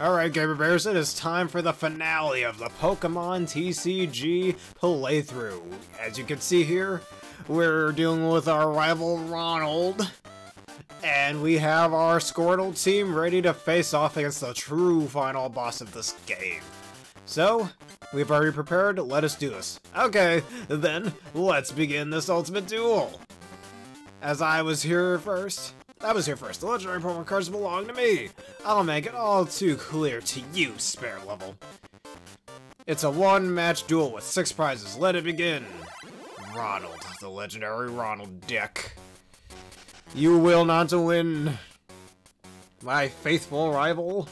Alright, Gamer Bears, it is time for the finale of the Pokemon TCG playthrough. As you can see here, we're dealing with our rival Ronald, and we have our Squirtle team ready to face off against the true final boss of this game. So, we've already prepared, let us do this. Okay, then, let's begin this ultimate duel. As I was here first. The legendary Pokemon cards belong to me. I'll make it all too clear to you, spare level. It's a one-match duel with 6 prizes. Let it begin. Ronald, the legendary Ronald deck. You will not win, my faithful rival.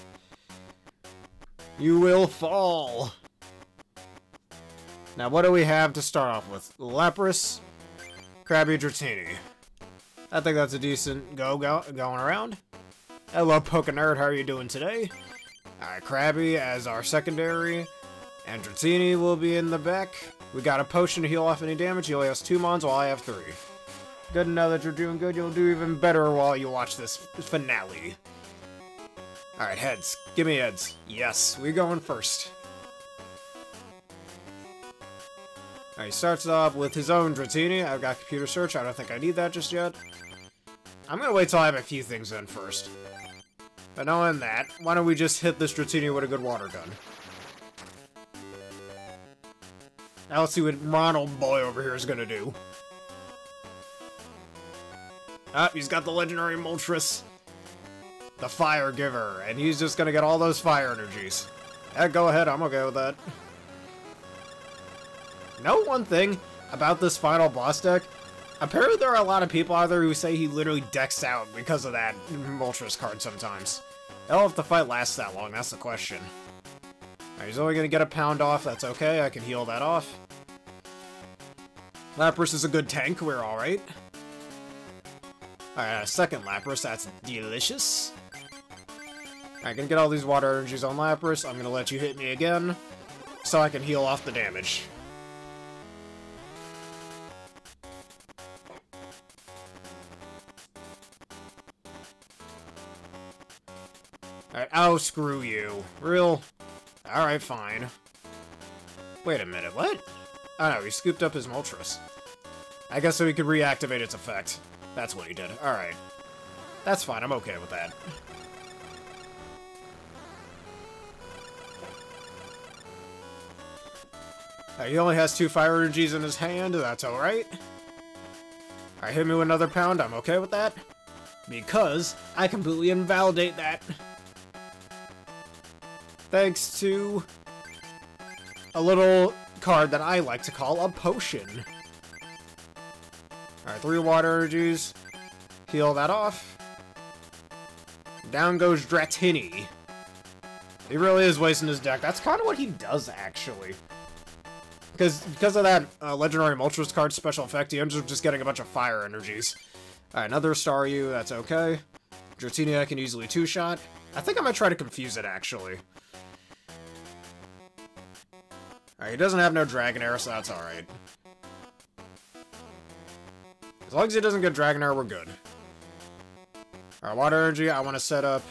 You will fall. Now, what do we have to start off with? Lapras, Krabby, Dratini. I think that's a decent going around. Hello, Pokenerd, how are you doing today? Alright, Krabby as our secondary, and Dratini will be in the back. We got a potion to heal off any damage. He only has 2 mons while I have 3. Good to know that you're doing good. You'll do even better while you watch this finale. Alright, heads. Give me heads. Yes, we're going first. Alright, he starts off with his own Dratini. I've got computer search. I don't think I need that just yet. I'm gonna wait till I have a few things in first. But knowing that, why don't we just hit this Dratini with a good water gun? Now let's see what Ronald boy over here is gonna do. Ah, he's got the legendary Moltres, the Fire Giver, and he's just gonna get all those fire energies. Go ahead, I'm okay with that. Know one thing about this final boss deck? Apparently there are a lot of people out there who say he literally decks out because of that Moltres card sometimes. Hell, if the fight lasts that long, that's the question. Right, he's only gonna get a pound off, that's okay, I can heal that off. Lapras is a good tank, we're alright. Alright, a second Lapras, that's delicious. Alright, gonna get all these water energies on Lapras, I'm gonna let you hit me again, so I can heal off the damage. Alright, oh, screw you. Real? Alright, fine. Wait a minute, what? Oh no, he scooped up his Moltres. I guess so he could reactivate its effect. That's what he did. Alright. That's fine, I'm okay with that. He only has 2 fire energies in his hand, that's alright. Alright, hit me with another pound, I'm okay with that. Because I completely invalidate that. Thanks to a little card that I like to call a potion. Alright, 3 water energies. Heal that off. Down goes Dratini. He really is wasting his deck. That's kind of what he does, actually. Because of that legendary Moltres card special effect, he ends up just getting a bunch of fire energies. Alright, another Staryu, that's okay. Dratini I can easily 2-shot. I think I might try to confuse it, actually. Alright, he doesn't have no Dragonair, so that's alright. As long as he doesn't get Dragonair, we're good. Alright, water energy, I want to set up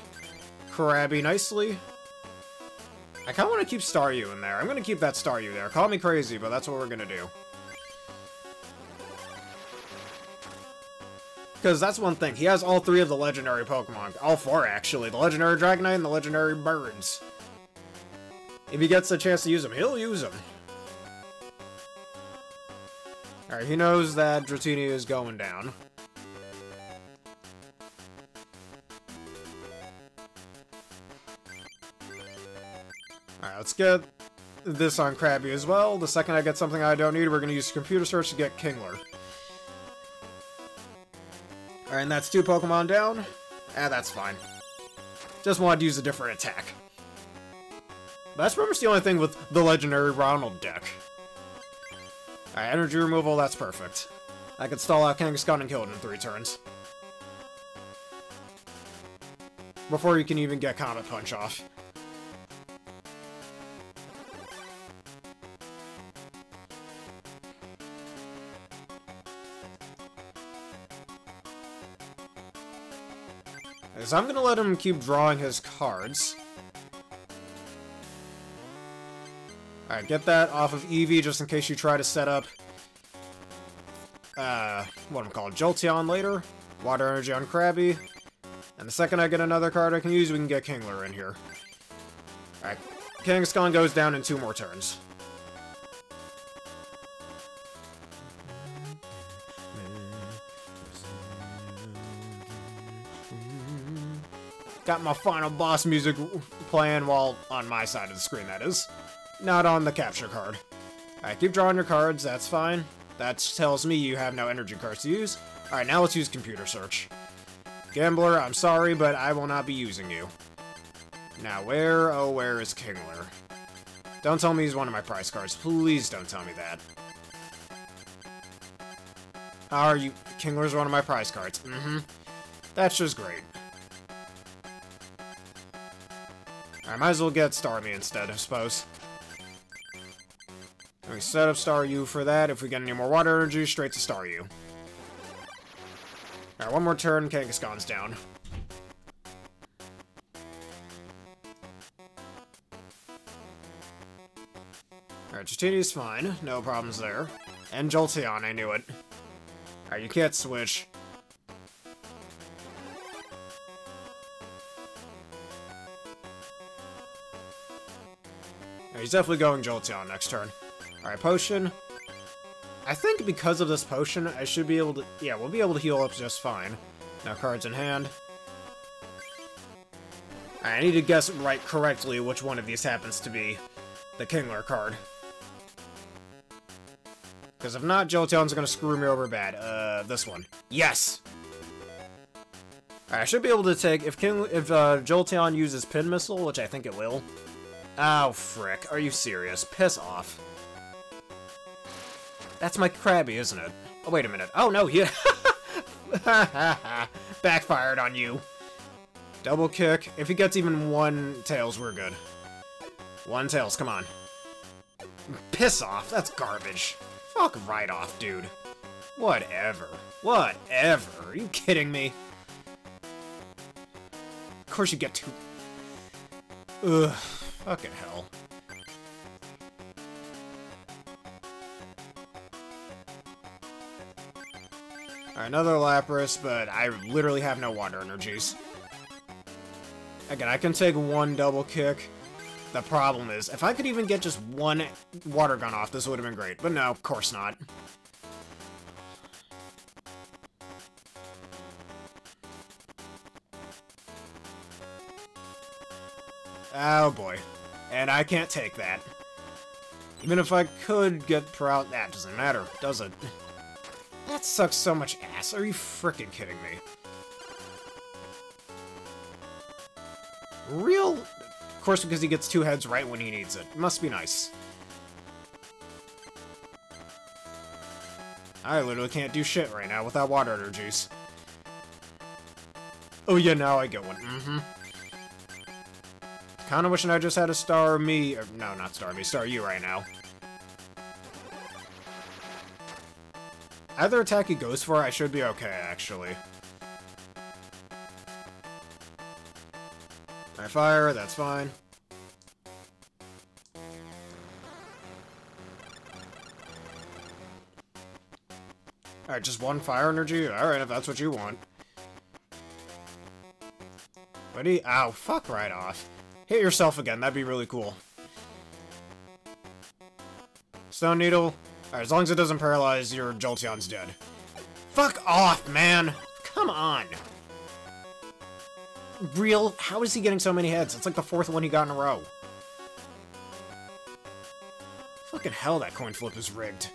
Krabby nicely. I kind of want to keep Staryu in there. I'm going to keep that Staryu there. Call me crazy, but that's what we're going to do. Because that's one thing. He has all 3 of the legendary Pokemon. All 4, actually. The legendary Dragonite and the legendary Birds. If he gets the chance to use them, he'll use them. Alright, he knows that Dratini is going down. Alright, let's get this on Krabby as well. The second I get something I don't need, we're going to use computer search to get Kingler. Alright, and that's 2 Pokemon down. That's fine. Just wanted to use a different attack. That's pretty much the only thing with the legendary Ronald deck. Alright, energy removal, that's perfect. I can stall out Kangaskhan and kill it in 3 turns. Before you can even get Comet Punch off. So I'm gonna let him keep drawing his cards. Alright, get that off of Eevee just in case you try to set up, what I'm called, Jolteon later. Water Energy on Krabby. And the second I get another card I can use, we can get Kingler in here. Alright, Kangaskhan goes down in 2 more turns. Got my final boss music playing while on my side of the screen, that is. Not on the capture card. Alright, keep drawing your cards, that's fine. That tells me you have no energy cards to use. Alright, now let's use computer search. Gambler, I'm sorry, but I will not be using you. Now where, oh where is Kingler? Don't tell me he's one of my prize cards. Please don't tell me that. Are you? Kingler's one of my prize cards. That's just great. I might as well get Starmie instead, I suppose. We set up Staryu for that. If we get any more water energy, straight to Staryu. Alright, one more turn, Kangaskhan's down. Alright, Dratini's fine. No problems there. And Jolteon, I knew it. Alright, you can't switch. Alright, he's definitely going Jolteon next turn. Alright, potion. I think because of this potion, I should be able to... Yeah, we'll be able to heal up just fine. Now, cards in hand. I need to guess correctly which one of these happens to be the Kingler card. Because if not, Jolteon's gonna screw me over bad. This one. Yes! Alright, I should be able to take... If Jolteon uses Pin Missile, which I think it will... Oh, frick. Are you serious? Piss off. That's my Krabby, isn't it? Oh, wait a minute. Oh, no, yeah. Backfired on you. Double kick. If he gets even 1 Tails, we're good. 1 Tails, come on. Piss off. That's garbage. Fuck right off, dude. Whatever. Whatever. Are you kidding me? Of course you get 2... Ugh. Fucking hell. Alright, another Lapras, but I literally have no water energies. Again, I can take 1 double kick. The problem is, if I could even get just 1 water gun off, this would have been great. But no, of course not. Oh boy. And I can't take that. Even if I could get Proud, that doesn't matter, does it? That sucks so much ass. Are you frickin' kidding me? Real? Of course, because he gets 2 heads right when he needs it. Must be nice. I literally can't do shit right now without water energies. Oh yeah, now I get one. Kinda wishing I just had a Starmie, or no, not Starmie, Staryu right now. Either attack he goes for, I should be okay, actually. I fire, that's fine. Alright, just 1 fire energy? Alright, if that's what you want. What do you... Ow, fuck right off. Hit yourself again, that'd be really cool. Stone Needle. Alright, as long as it doesn't paralyze, your Jolteon's dead. Fuck off, man! Come on! Real? How is he getting so many heads? It's like the 4th one he got in a row. Fucking hell, that coin flip is rigged.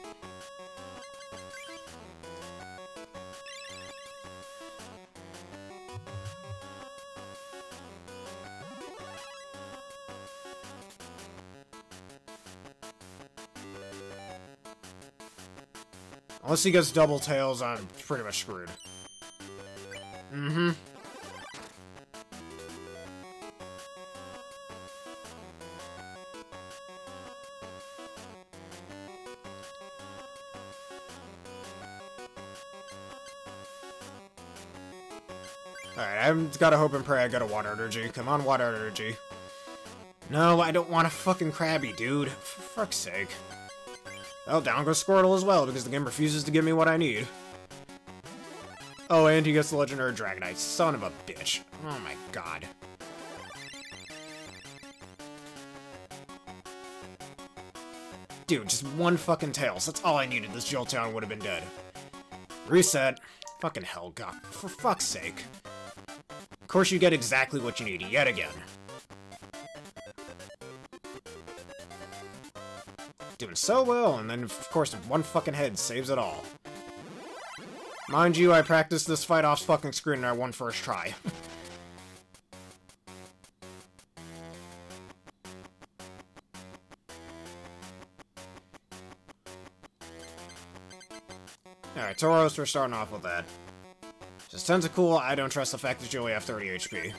Unless he gets double tails, I'm pretty much screwed. Alright, I've gotta hope and pray I get a water energy. Come on, water energy. No, I don't want a fucking Krabby, dude. For fuck's sake. Oh, down goes Squirtle as well, because the game refuses to give me what I need. Oh, and he gets the legendary Dragonite. Son of a bitch. Oh my god. Dude, just one fucking Tails. That's all I needed. This Jolteon would have been dead. Reset. Fucking hell, god. For fuck's sake. Of course you get exactly what you need, yet again. Doing so well, and then, of course, one fucking head saves it all. Mind you, I practiced this fight off fucking screen and I won first try. Alright, Tauros, we're starting off with that. Just Tentacool, I don't trust the fact that you only have 30 HP.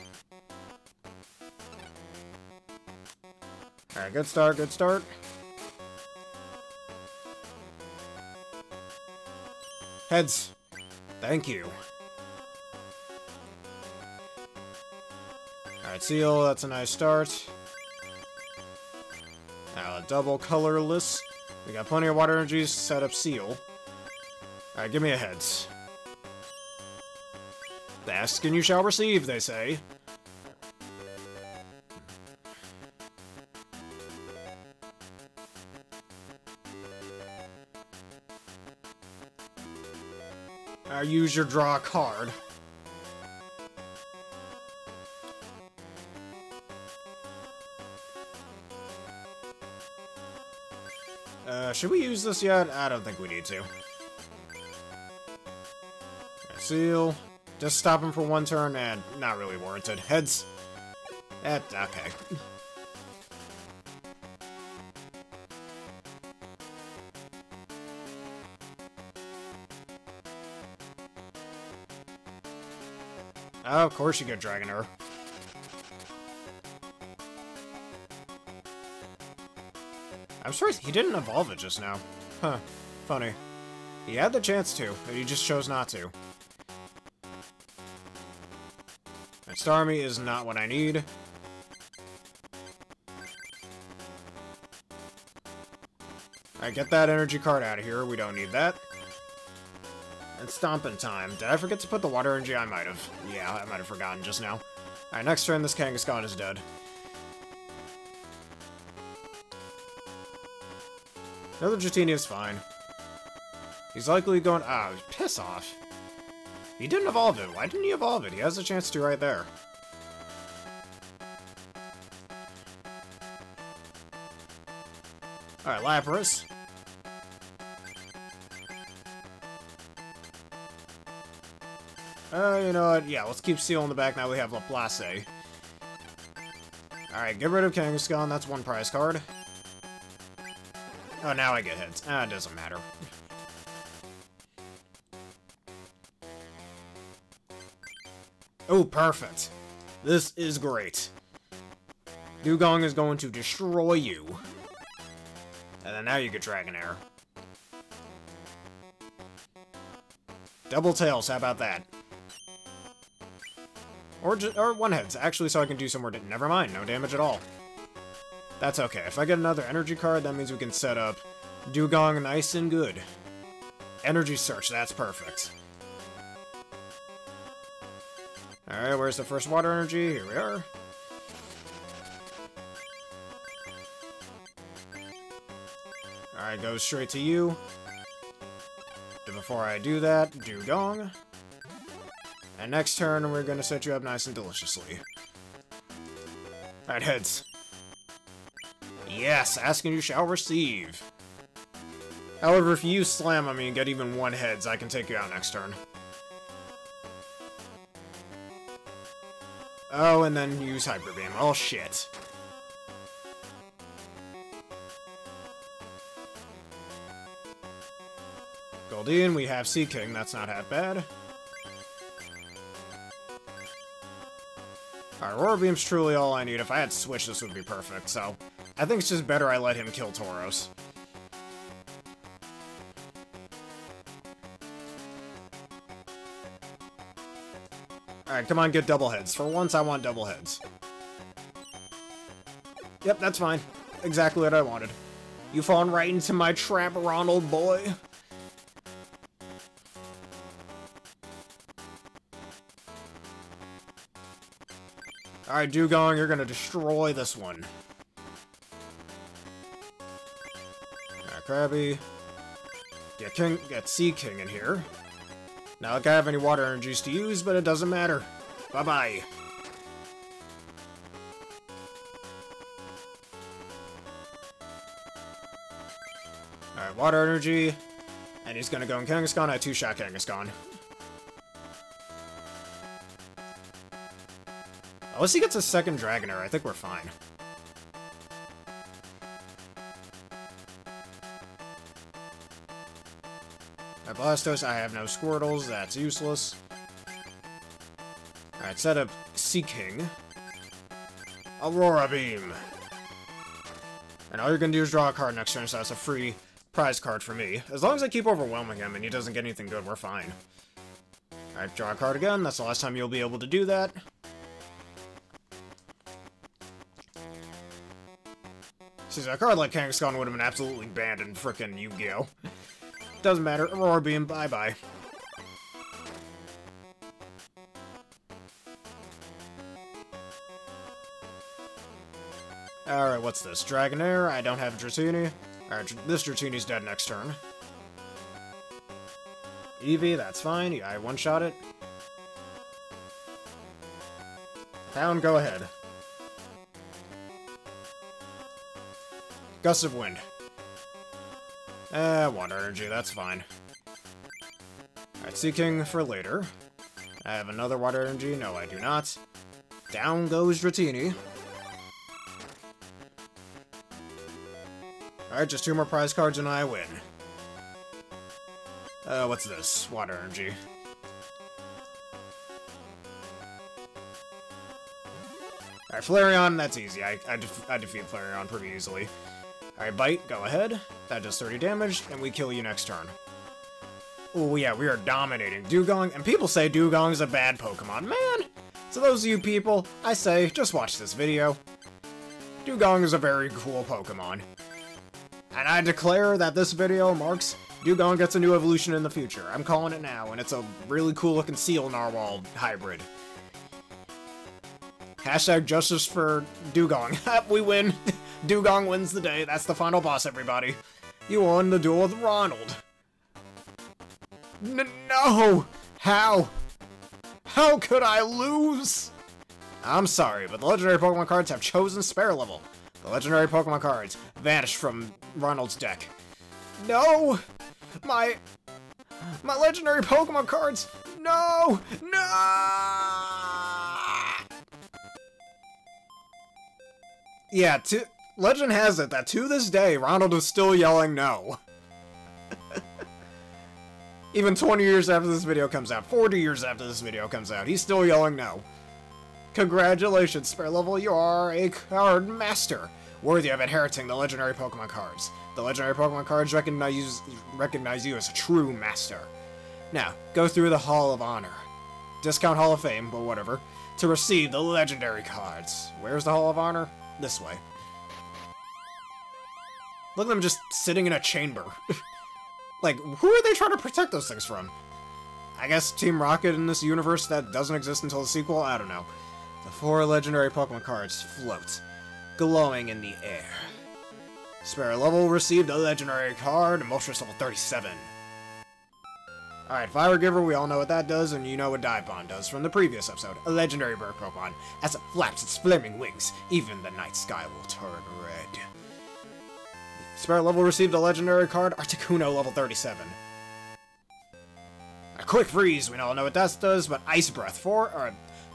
Alright, good start, good start. Heads. Thank you. Alright, Seal, that's a nice start. Now, a double colorless. We got plenty of water energies to set up Seal. Alright, give me a heads. Ask and you shall receive, they say. Use your draw card. Should we use this yet? I don't think we need to. Seal. Just stop him for one turn and not really warranted. Heads. Okay. Oh, of course you get Dragonair. I'm surprised he didn't evolve it just now. Huh. Funny. He had the chance to, but he just chose not to. And Starmie is not what I need. Alright, get that energy card out of here. We don't need that. And Stompin' time. Did I forget to put the water energy? I might have. Yeah, I might have forgotten just now. Alright, next turn, this Kangaskhan is dead. Another Dratini is fine. He's likely going... Ah, piss off. He didn't evolve it. Why didn't he evolve it? He has a chance to right there. Alright, Lapras. You know what? Yeah, let's keep Seal in the back now we have Laplace. Alright, get rid of Kangaskhan. That's one prize card. Oh, now I get hits. Ah, it doesn't matter. Oh, perfect. This is great. Dugong is going to destroy you. And then now you get Dragonair. Double tails, how about that? Or one heads, actually, so I can do some more. Never mind, no damage at all. That's okay. If I get another energy card, that means we can set up Dugong nice and good. Energy search, that's perfect. Alright, where's the first water energy? Here we are. Alright, go straight to you. And before I do that, Dugong. And next turn, we're gonna set you up nice and deliciously. Alright, heads. Yes, ask and you shall receive. However, if you use Slam on me and get even one heads, I can take you out next turn. Oh, and then use Hyper Beam. Oh, shit. Goldeen, we have Sea King. That's not half bad. Alright, Aurora Beam's truly all I need. If I had Switch, this would be perfect, so... I think it's just better I let him kill Tauros. Alright, come on, get double heads. For once, I want double heads. Yep, that's fine. Exactly what I wanted. You fallen right into my trap, Ronald boy. Alright, Dugong, you're gonna destroy this one. Alright, Krabby. Get Sea King in here. Not like I have any water energies to use, but it doesn't matter. Bye-bye. Alright, water energy. And he's gonna go in Kangaskhan. I two-shot Kangaskhan. Unless he gets a second Dragonair, I think we're fine. Alright, Blastos, I have no Squirtles, that's useless. Alright, set up Sea King. Aurora Beam. And all you're gonna do is draw a card next turn, so that's a free prize card for me. As long as I keep overwhelming him and he doesn't get anything good, we're fine. Alright, draw a card again, that's the last time you'll be able to do that. Since a card like Kangaskhan would have been absolutely banned in frickin' Yu-Gi-Oh! Doesn't matter. Aurora Beam, bye-bye. Alright, what's this? Dragonair? I don't have Dratini. Alright, this Dratini's dead next turn. Eevee, that's fine. I one-shot it. Pound, go ahead. Gust of Wind. Water energy, that's fine. Alright, Sea King for later. I have another water energy. No, I do not. Down goes Dratini. Alright, just 2 more prize cards and I win. What's this? Water energy. Alright, Flareon, that's easy. I defeat Flareon pretty easily. Alright, Bite, go ahead. That does 30 damage, and we kill you next turn. Oh yeah, we are dominating Dugong, and people say Dugong is a bad Pokemon. Man! To those of you people, I say, just watch this video. Dugong is a very cool Pokemon. And I declare that this video marks Dugong gets a new evolution in the future. I'm calling it now, and it's a really cool looking Seal Narwhal hybrid. Hashtag justice for Dugong. We win! Dugong wins the day. That's the final boss, everybody. You won the duel with Ronald. No! How? How could I lose? I'm sorry, but the legendary Pokemon cards have chosen spare level. The legendary Pokemon cards vanished from Ronald's deck. No! My legendary Pokemon cards! No! No! Yeah, legend has it that to this day, Ronald is still yelling no. Even 20 years after this video comes out, 40 years after this video comes out, he's still yelling no. Congratulations, Spare Level, you are a card master, worthy of inheriting the legendary Pokemon cards. The legendary Pokemon cards recognize you as a true master. Now, go through the Hall of Honor. Discount Hall of Fame, but whatever, to receive the legendary cards. Where's the Hall of Honor? This way. Look at them just sitting in a chamber. Like, who are they trying to protect those things from? I guess Team Rocket in this universe that doesn't exist until the sequel? I don't know. The 4 legendary Pokemon cards float, glowing in the air. Spare Level received a legendary card, Moltres level 37. Alright, Fire Giver, we all know what that does, and you know what Dive Bomb does from the previous episode. A legendary bird Pokemon. As it flaps its flaming wings, even the night sky will turn red. Spare Level received a legendary card, Articuno level 37. A Quick Freeze, we all know what that does, but Ice Breath,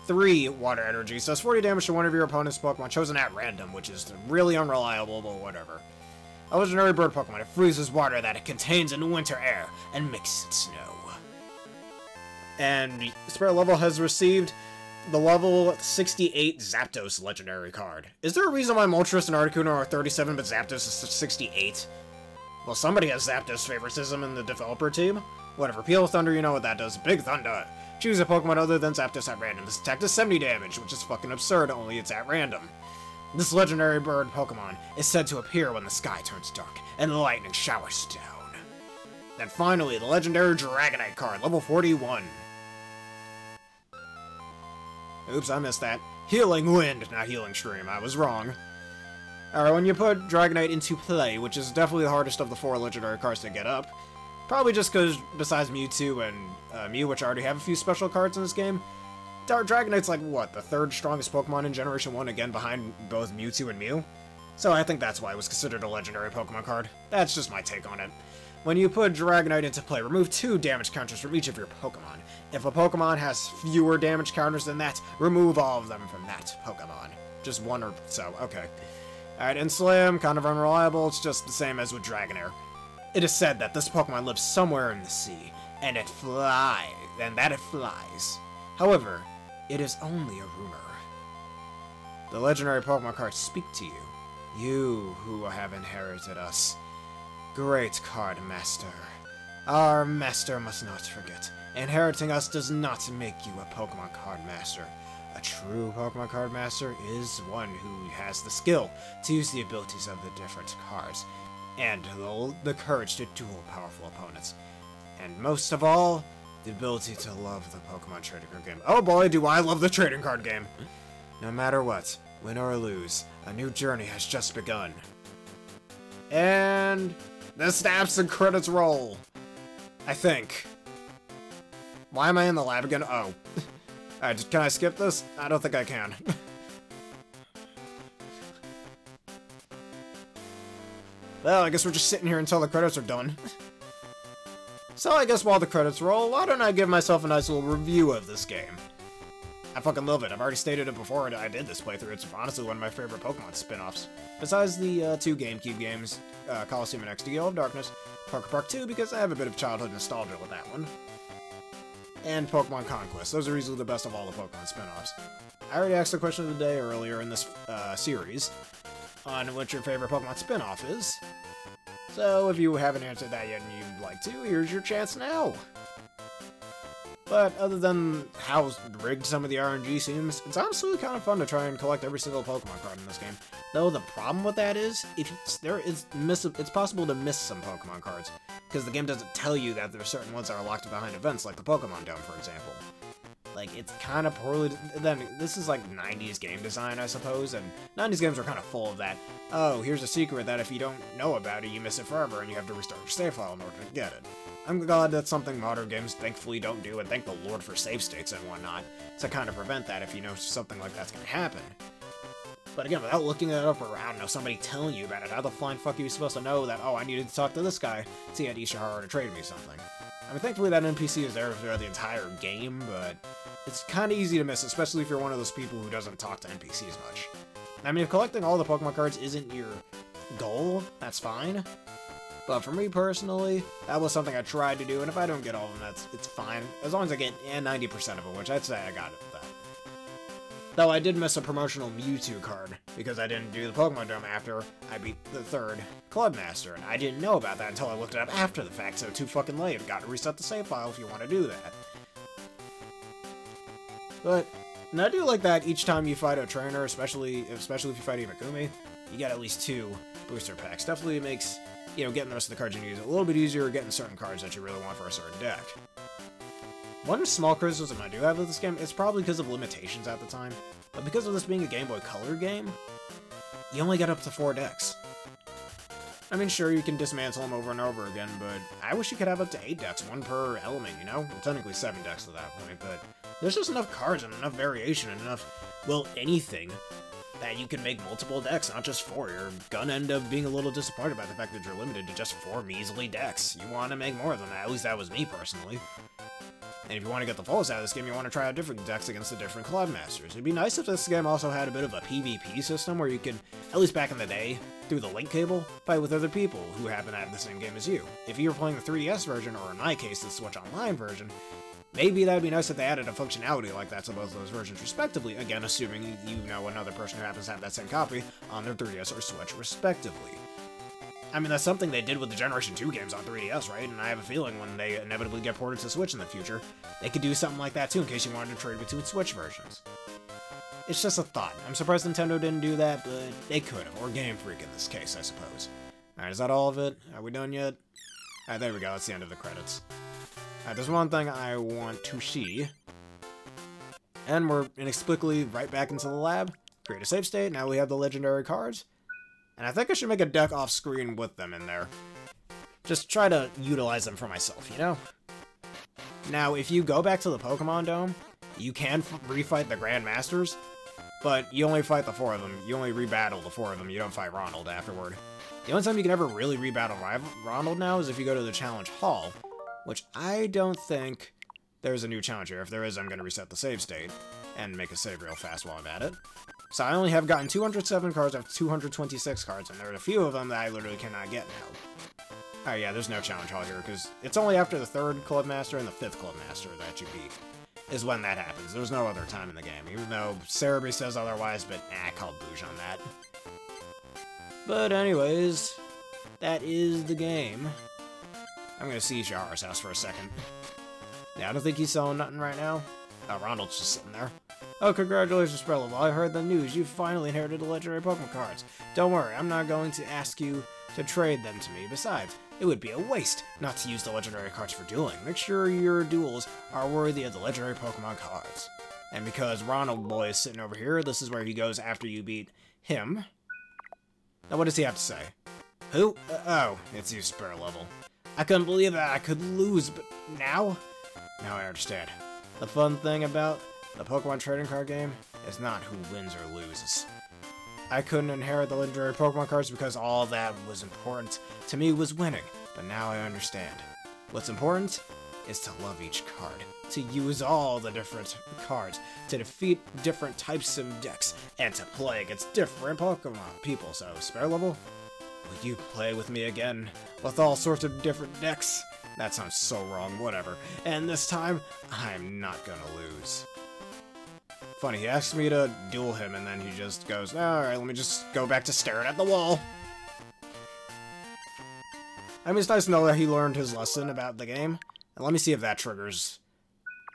3 water energies, does 40 damage to one of your opponent's Pokemon chosen at random, which is really unreliable, but whatever. A legendary bird Pokemon, it freezes water that it contains in winter air, and makes it snow. And Spare Level has received the level 68 Zapdos legendary card. Is there a reason why Moltres and Articuno are 37 but Zapdos is 68? Well, somebody has Zapdos favoritism in the developer team. Whatever, Peal Thunder, you know what that does. Big Thunder. Choose a Pokemon other than Zapdos at random. This attack does 70 damage, which is fucking absurd, only it's at random. This legendary bird Pokemon is said to appear when the sky turns dark and the lightning showers down. Then finally, the legendary Dragonite card, level 41. Oops, I missed that. Healing Wind, not Healing Stream. I was wrong. Alright, when you put Dragonite into play, which is definitely the hardest of the 4 legendary cards to get up, probably just because, besides Mewtwo and Mew, which already have a few special cards in this game, Dragonite's like, what, the 3rd strongest Pokemon in Generation 1, again behind both Mewtwo and Mew? So I think that's why it was considered a legendary Pokemon card. That's just my take on it. When you put Dragonite into play, remove 2 damage counters from each of your Pokemon. If a Pokemon has fewer damage counters than that, remove all of them from that Pokemon. Just 1 or so, okay. Alright, and Slam, kind of unreliable, it's just the same as with Dragonair. It is said that this Pokemon lives somewhere in the sea, and it flies. However, it is only a rumor. The legendary Pokemon cards speak to you. You who have inherited us. Great Card Master. Our master must not forget. Inheriting us does not make you a Pokemon Card Master. A true Pokemon Card Master is one who has the skill to use the abilities of the different cards, and the courage to duel powerful opponents. And most of all, the ability to love the Pokemon trading card game. Oh boy, do I love the trading card game! No matter what, win or lose, a new journey has just begun. And the snaps and credits roll. I think. Why am I in the lab again? Oh. Alright, can I skip this? I don't think I can. Well, I guess we're just sitting here until the credits are done. So I guess while the credits roll, why don't I give myself a nice little review of this game? I fucking love it. I've already stated it before I did this playthrough. It's honestly one of my favorite Pokemon spin-offs. Besides the 2 GameCube games, Colosseum and XD of Darkness, Poker Park 2 because I have a bit of childhood nostalgia with that one, and Pokemon Conquest. Those are easily the best of all the Pokemon spin-offs. I already asked the question of the day earlier in this series on what your favorite Pokemon spin-off is. So if you haven't answered that yet and you'd like to, here's your chance now. But other than how rigged some of the RNG seems, it's honestly kind of fun to try and collect every single Pokemon card in this game. Though the problem with that is, it's possible to miss some Pokemon cards, because the game doesn't tell you that there are certain ones that are locked behind events, like the Pokemon Dome, for example. Like, it's kind of poorly... Then, this is like 90s game design, I suppose, and 90s games are kind of full of that. Oh, here's a secret that if you don't know about it, you miss it forever, and you have to restart your save file in order to get it. I'm glad that's something modern games thankfully don't do, and thank the Lord for save states and whatnot, to kind of prevent that if you know something like that's gonna happen. But again, without looking it up or, I don't know, somebody telling you about it, how the flying fuck are you supposed to know that, oh, I needed to talk to this guy, so he had Ishihara to trade me something? I mean, thankfully that NPC is there throughout the entire game, but it's kind of easy to miss, especially if you're one of those people who doesn't talk to NPCs much. I mean, if collecting all the Pokemon cards isn't your goal, that's fine. But for me personally, that was something I tried to do, and if I don't get all of them, it's fine. As long as I get 90% of them, which I'd say I got it with that. Though I did miss a promotional Mewtwo card, because I didn't do the Pokemon Dome after I beat the 3rd Club Master, and I didn't know about that until I looked it up after the fact, so too fucking late. Got to reset the save file if you want to do that. But, and I do like that each time you fight a trainer, especially if you fight Imakumi, you get at least 2 booster packs. Definitely makes, you know, getting the rest of the cards you use a little bit easier, getting certain cards that you really want for a certain deck. One small criticism I do have of this game is probably because of limitations at the time, but because of this being a Game Boy Color game, you only get up to 4 decks. I mean, sure, you can dismantle them over and over again, but I wish you could have up to 8 decks, 1 per element, you know? Well, technically 7 decks at that point, but there's just enough cards and enough variation and enough, well, anything that you can make multiple decks, not just 4. You're gonna end up being a little disappointed by the fact that you're limited to just 4 measly decks. You want to make more than that, at least that was me personally. And if you want to get the fullest out of this game, you want to try out different decks against the different Club Masters. It'd be nice if this game also had a bit of a PvP system where you could, at least back in the day, through the link cable, fight with other people who happen to have the same game as you. If you were playing the 3DS version, or in my case, the Switch Online version, maybe that'd be nice if they added a functionality like that to both those versions respectively, again assuming you know another person who happens to have that same copy on their 3DS or Switch respectively. I mean, that's something they did with the Generation 2 games on 3DS, right? And I have a feeling when they inevitably get ported to Switch in the future, they could do something like that too, in case you wanted to trade between Switch versions. It's just a thought. I'm surprised Nintendo didn't do that, but they could have. Or Game Freak in this case, I suppose. Alright, is that all of it? Are we done yet? Alright, there we go. That's the end of the credits. Alright, there's one thing I want to see. And we're inexplicably right back into the lab. Create a save state. Now we have the legendary cards. And I think I should make a deck off-screen with them in there. Just try to utilize them for myself, you know? Now, if you go back to the Pokemon Dome, you can refight the Grandmasters, but you only fight the 4 of them. You only rebattle the 4 of them. You don't fight Ronald afterward. The only time you can ever really rebattle Ronald now is if you go to the Challenge Hall, which I don't think there's a new challenge here. If there is, I'm going to reset the save state and make a save real fast while I'm at it. So I only have gotten 207 cards out of 226 cards, and there are a few of them that I literally cannot get now. Oh yeah, there's no Challenge Hall here, because it's only after the 3rd Club Master and the 5th Club Master that you beat. Is when that happens. There's no other time in the game, even though Cerebi says otherwise, but I call booge on that. But anyways, that is the game. I'm gonna see Shahara's house for a second. Yeah, I don't think he's selling nothing right now. Oh, Ronald's just sitting there. Oh, congratulations, Spello. I heard the news. You finally inherited the legendary Pokemon cards. Don't worry, I'm not going to ask you to trade them to me. Besides, it would be a waste not to use the legendary cards for dueling. Make sure your duels are worthy of the legendary Pokemon cards. And because Ronald Boy is sitting over here, this is where he goes after you beat him. Now, what does he have to say? Who? Oh, it's you, Spur level. I couldn't believe that I could lose, but now? Now I understand. The fun thing about the Pokemon trading card game is not who wins or loses. I couldn't inherit the legendary Pokemon cards because all that was important to me was winning, but now I understand. What's important is to love each card, to use all the different cards, to defeat different types of decks, and to play against different Pokemon people. So, Spare Level, will you play with me again with all sorts of different decks? That sounds so wrong, whatever. And this time, I'm not gonna lose. Funny, he asked me to duel him, and then he just goes, alright, let me just go back to staring at the wall. I mean, it's nice to know that he learned his lesson about the game. And let me see if that triggers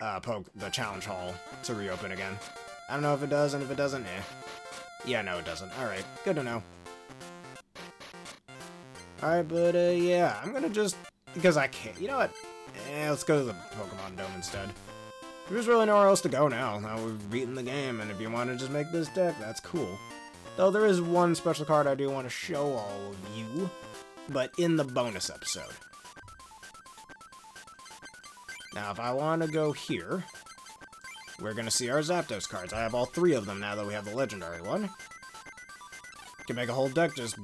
the Challenge Hall to reopen again. I don't know if it does, and if it doesn't, eh. Yeah, no, it doesn't. Alright, good to know. Alright, but, yeah, I'm gonna just... Because I can't... You know what? Let's go to the Pokemon Dome instead. There's really nowhere else to go now. Now we've beaten the game, and if you want to just make this deck, that's cool. Though there is one special card I do want to show all of you, but in the bonus episode. Now, if I want to go here, we're going to see our Zapdos cards. I have all 3 of them now that we have the legendary one. Can make a whole deck just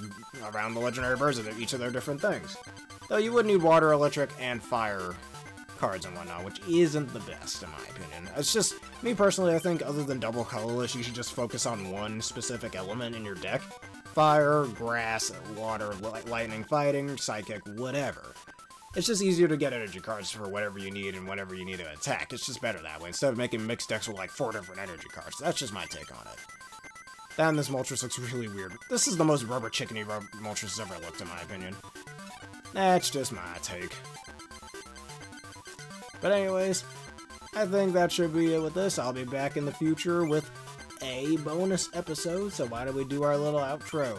around the legendary birds of each of their different things. Though you would need water, electric, and fire cards and whatnot, which isn't the best in my opinion. It's just, me personally, I think other than double colorless, you should just focus on one specific element in your deck. Fire, grass, water, lightning, fighting, psychic, whatever. It's just easier to get energy cards for whatever you need and whenever you need to attack. It's just better that way, instead of making mixed decks with like 4 different energy cards. That's just my take on it. That and this Moltres looks really weird. This is the most rubber chickeny Moltres ever looked, in my opinion. That's just my take. But anyways, I think that should be it with this. I'll be back in the future with a bonus episode, so why don't we do our little outro?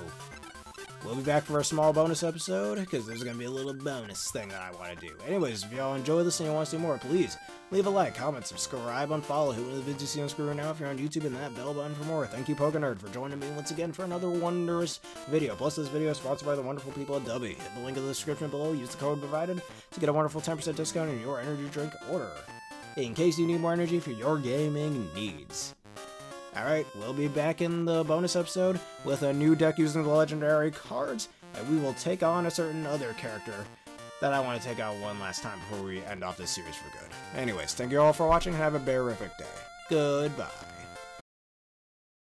We'll be back for a small bonus episode, because there's going to be a little bonus thing that I want to do. Anyways, if y'all enjoy this and you want to see more, please leave a like, comment, subscribe, unfollow, hit one of the videos you see on screen right now if you're on YouTube, and that bell button for more. Thank you, PokeNerd, for joining me once again for another wondrous video. Plus, this video is sponsored by the wonderful people at Dubby. Hit the link in the description below, use the code provided to get a wonderful 10% discount on your energy drink order, in case you need more energy for your gaming needs. Alright, we'll be back in the bonus episode with a new deck using the legendary cards, and we will take on a certain other character that I want to take out one last time before we end off this series for good. Anyways, thank you all for watching and have a berrific day. Goodbye.